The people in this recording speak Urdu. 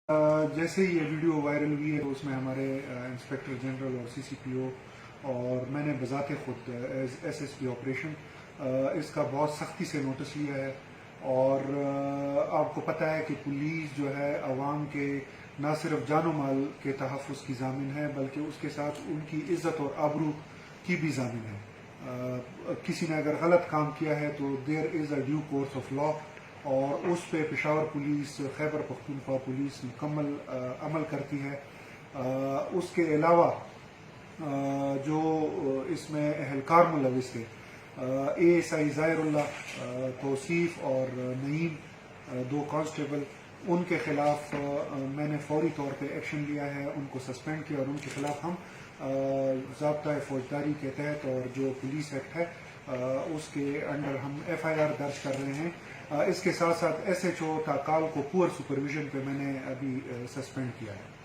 جیسے یہ ویڈیو وائرل ہوئی ہے اس میں ہمارے انسپیکٹر جنرل اور سی سی پی او اور میں نے بذات خود ایس ایس پی آپریشن اس کا بہت سختی سے نوٹس لیا ہے، اور آپ کو پتہ ہے کہ پولیس جو ہے عوام کے نہ صرف جان و مال کے تحفظ کی ضامن ہے بلکہ اس کے ساتھ ان کی عزت اور آبرو کی بھی ضامن ہے۔ کسی نے اگر غلط کام کیا ہے تو دیر از اے ڈیو کورس آف لا، اور اس پہ پشاور پولیس، خیبر پختونخوا پولیس مکمل عمل کرتی ہے۔ اس کے علاوہ جو اس میں اہلکار ملوث تھے، اے ایس آئی ظاہر اللہ، توصیف اور نعیم، دو کانسٹیبل، ان کے خلاف میں نے فوری طور پہ ایکشن لیا ہے، ان کو سسپینڈ کیا، اور ان کے خلاف ہم ضابطۂ فوجداری کے تحت اور جو پولیس ایکٹ ہے اس کے انڈر ہم ایف آئی آر درج کر رہے ہیں۔ اس کے ساتھ ساتھ ایس ایچ او تاکال کو پور سپرویژن پہ میں نے ابھی سسپینڈ کیا ہے۔